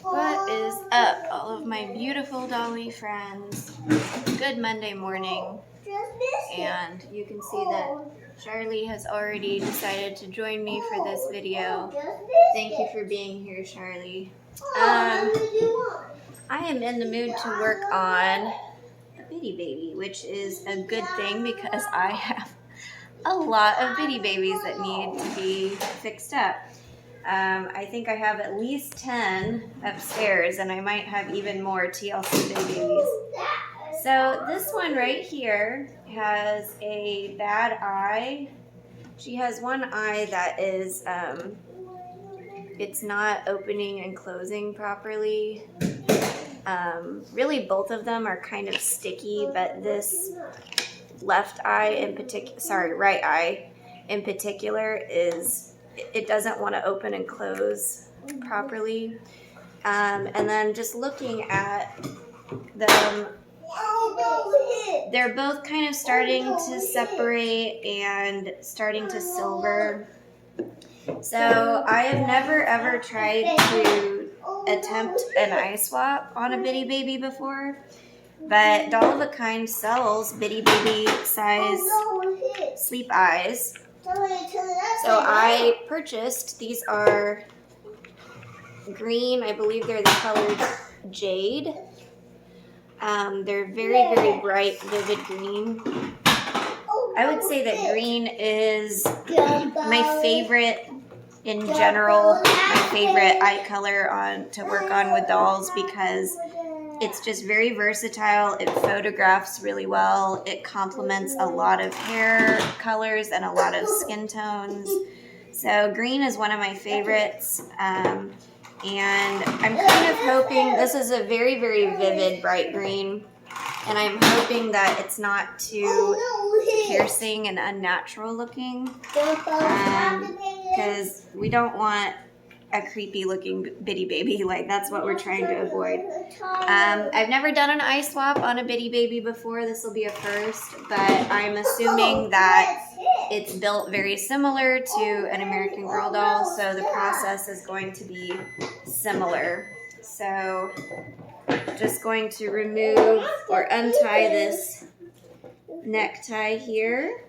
What is up, all of my beautiful dolly friends? Good Monday morning, and you can see that Charlie has already decided to join me for this video. Thank you for being here, Charlie. I am in the mood to work on a bitty baby, which is a good thing because I have a lot of bitty babies that need to be fixed up. I think I have at least 10 upstairs, and I might have even more TLC babies. So this one right here has a bad eye. She has one eye that is, it's not opening and closing properly. Really both of them are kind of sticky, but this left eye in particular, right eye in particular it doesn't want to open and close properly. And then just looking at them, they're both kind of starting to separate and starting to silver. So I have never ever tried to attempt an eye swap on a bitty baby before, but Doll of a Kind sells bitty baby size sleep eyes. So I purchased, these are green, I believe they're the color Jade. They're very, very bright, vivid green. I would say that green is my favorite in general, my favorite eye color to work on with dolls because it's just very versatile. It photographs really well. It complements a lot of hair colors and a lot of skin tones. So green is one of my favorites. And I'm kind of hoping, this is a very, very vivid bright green. And I'm hoping that it's not too piercing and unnatural looking. Because we don't want a creepy looking bitty baby, like that's what we're trying to avoid. I've never done an eye swap on a bitty baby before. This will be a first, but I'm assuming that it's built very similar to an American Girl doll, so the process is going to be similar. So just going to remove or untie this necktie here.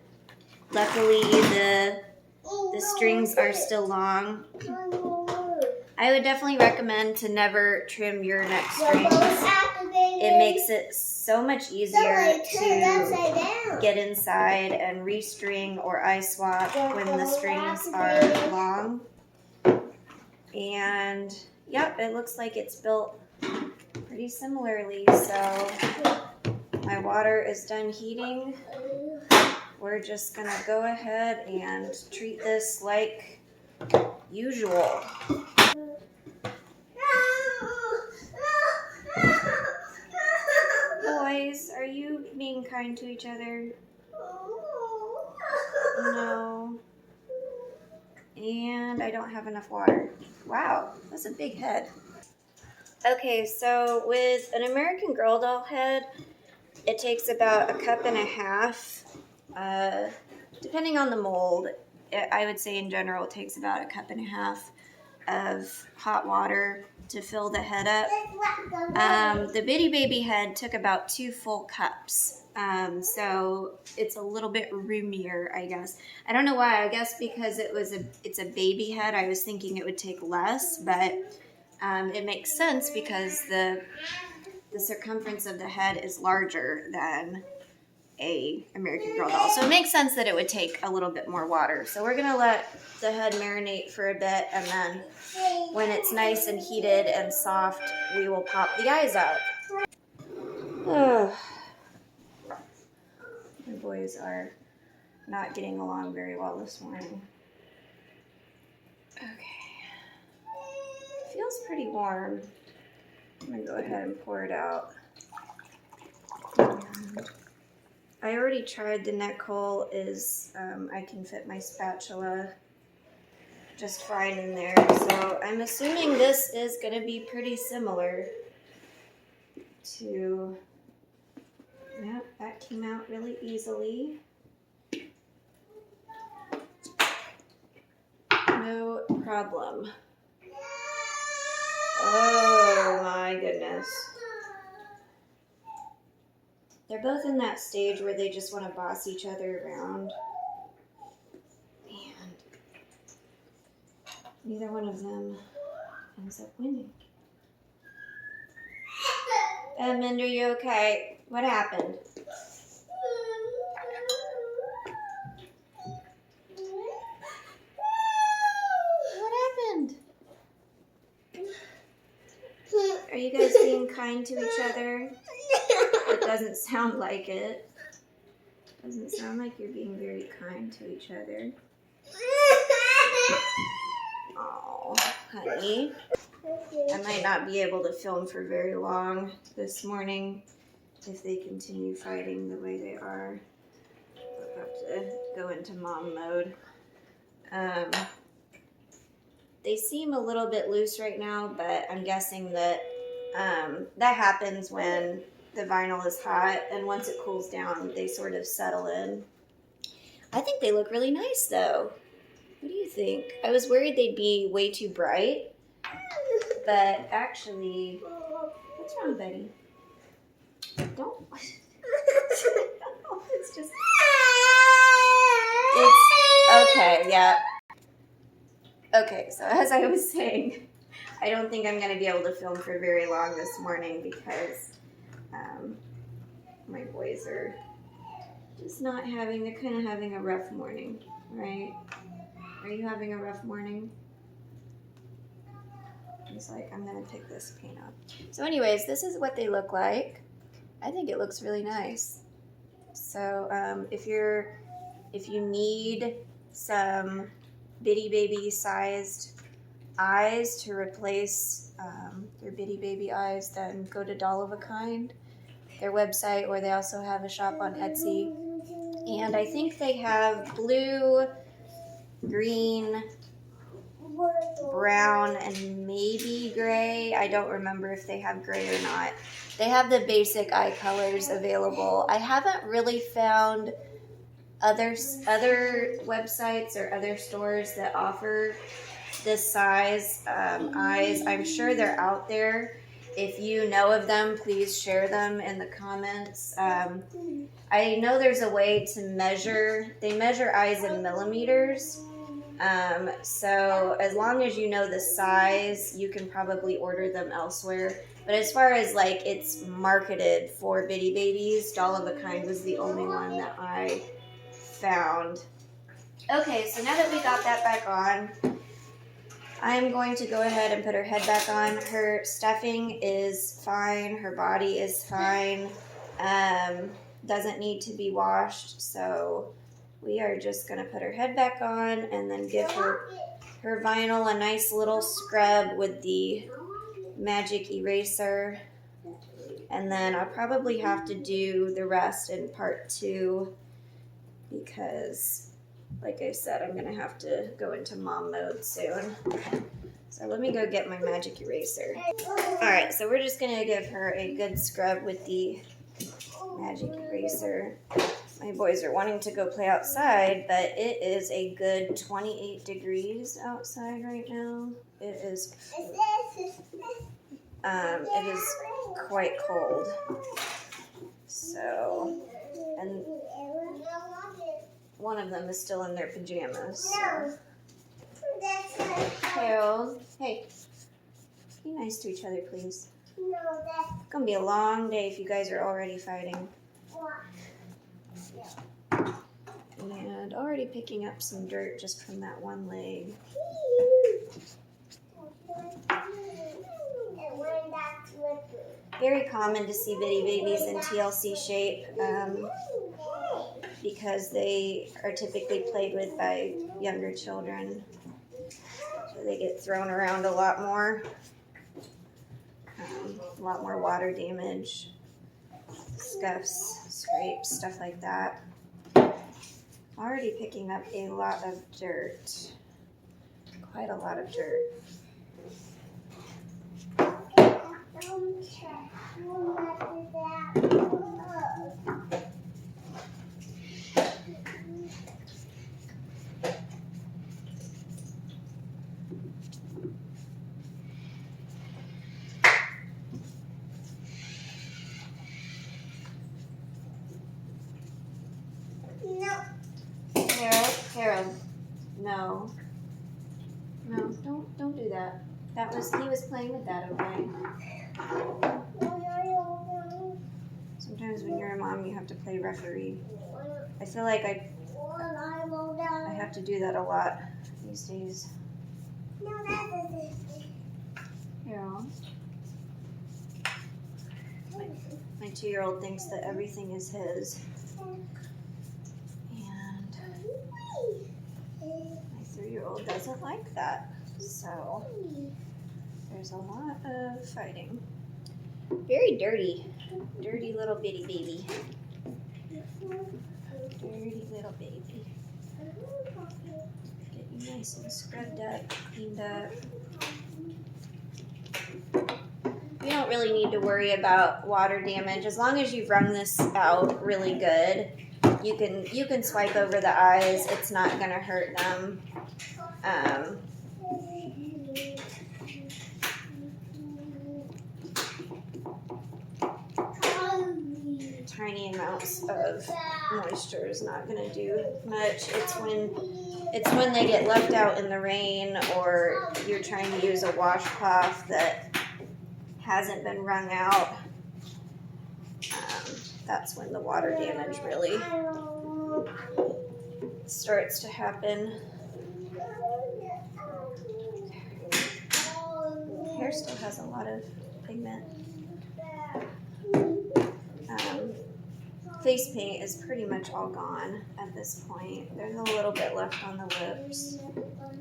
Luckily the strings are still long. I would definitely recommend to never trim your neck strings. It makes it so much easier to get inside and restring or eye swap when the strings are long. And yep, it looks like it's built pretty similarly. So my water is done heating. We're just gonna go ahead and treat this like usual. Boys, are you being kind to each other? No. And I don't have enough water. Wow, that's a big head. Okay, so with an American Girl doll head, it takes about 1.5 cups. Depending on the mold, I would say in general it takes about 1.5 cups of hot water to fill the head up. The bitty baby head took about 2 full cups. So it's a little bit roomier, I guess. I don't know why. I guess because it's a baby head, I was thinking it would take less, but it makes sense because the circumference of the head is larger than a American Girl doll. So it makes sense that it would take a little bit more water. So we're going to let the head marinate for a bit, and then when it's nice and heated and soft, we will pop the eyes out. My boys are not getting along very well this morning. Okay. Feels pretty warm. I'm going to go ahead and pour it out. And I already tried the neck hole. I can fit my spatula just fine in there. So I'm assuming this is going to be pretty similar to, yeah, that came out really easily. No problem. Oh. pajamas. They're both in that stage where they just want to boss each other around. And neither one of them ends up winning. Edmund, are you okay? What happened? What happened? Are you guys being kind to each other? It doesn't sound like it. Doesn't sound like you're being very kind to each other. Oh, honey. I might not be able to film for very long this morning if they continue fighting the way they are. I'll have to go into mom mode. They seem a little bit loose right now, but I'm guessing that that happens when the vinyl is hot, and once it cools down, they sort of settle in. I think they look really nice, though. What do you think? I was worried they'd be way too bright, but actually, what's wrong, Betty? Don't. It's just. It's okay. Yeah. Okay. So as I was saying, I don't think I'm going to be able to film for very long this morning because my boys are just not having. They're kind of having a rough morning, right? Are you having a rough morning? He's like, I'm going to pick this paint up. So anyways, this is what they look like. I think it looks really nice. So if you need some bitty baby sized eyes to replace your bitty baby eyes, then go to Doll of a Kind, their website, or they also have a shop on Etsy. And I think they have blue, green, brown, and maybe gray. I don't remember if they have gray or not. They have the basic eye colors available. I haven't really found other websites or other stores that offer this size eyes. I'm sure they're out there. If you know of them, please share them in the comments. I know there's a way to measure. They measure eyes in millimeters. So as long as you know the size, you can probably order them elsewhere. But as far as like it's marketed for bitty babies, Doll of a Kind was the only one that I found. Okay, so now that we got that back on, I'm going to go ahead and put her head back on. Her stuffing is fine. Her body is fine. Doesn't need to be washed. So we are just going to put her head back on and then give her vinyl a nice little scrub with the magic eraser. And then I'll probably have to do the rest in part 2 because, like I said, I'm going to have to go into mom mode soon. So let me go get my magic eraser. Alright, so we're just going to give her a good scrub with the magic eraser. My boys are wanting to go play outside, but it is a good 28 degrees outside right now. It is quite cold. So, and one of them is still in their pajamas. So. Hey, be nice to each other, please. It's gonna be a long day if you guys are already fighting. And already picking up some dirt just from that one leg. Very common to see bitty babies in TLC shape because they are typically played with by younger children. So they get thrown around a lot more water damage, scuffs, scrapes, stuff like that. Already picking up a lot of dirt, quite a lot of dirt. He was playing with that, okay? Sometimes when you're a mom, you have to play referee. I feel like I have to do that a lot these days. Yeah. My 2-year-old thinks that everything is his. And my 3-year-old doesn't like that. So there's a lot of fighting. Very dirty. Dirty little bitty baby. Dirty little baby. Get you nice and scrubbed up, cleaned up. You don't really need to worry about water damage. As long as you've wrung this out really good, you can swipe over the eyes. It's not going to hurt them. Tiny amounts of moisture is not going to do much. It's when they get left out in the rain or you're trying to use a washcloth that hasn't been wrung out. That's when the water damage really starts to happen. Hair still has a lot of pigment. Face paint is pretty much all gone at this point. There's a little bit left on the lips.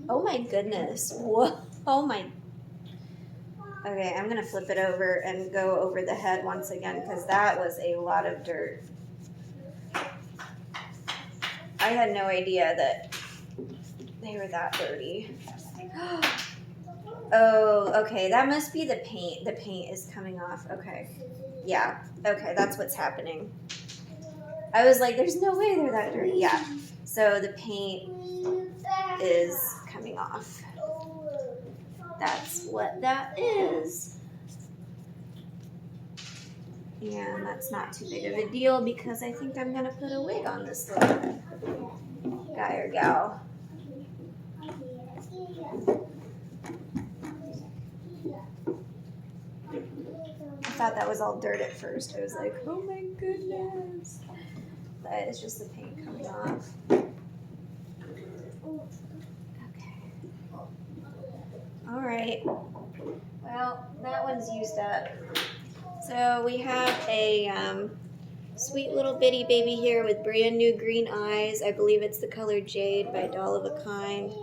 Oh my goodness. Whoa. Oh my. Okay, I'm going to flip it over and go over the head once again because that was a lot of dirt. I had no idea that they were that dirty. Oh, okay. That must be the paint. The paint is coming off. Okay. Yeah. Okay, that's what's happening. I was like, there's no way they're that dirty. Yeah. So the paint is coming off. That's what that is. And that's not too big of a deal because I think I'm going to put a wig on this little guy or gal. I thought that was all dirt at first. I was like, oh my goodness. But it's just the paint coming off. Okay. All right. Well, that one's used up. So we have a sweet little bitty baby here with brand new green eyes. I believe it's the color Jade by Doll of a Kind.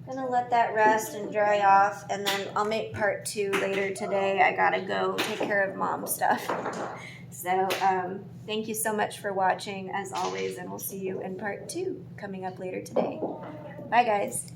Gonna let that rest and dry off, and then I'll make part 2 later today. I gotta go take care of mom stuff. So thank you so much for watching as always, and we'll see you in part 2 coming up later today. Bye guys.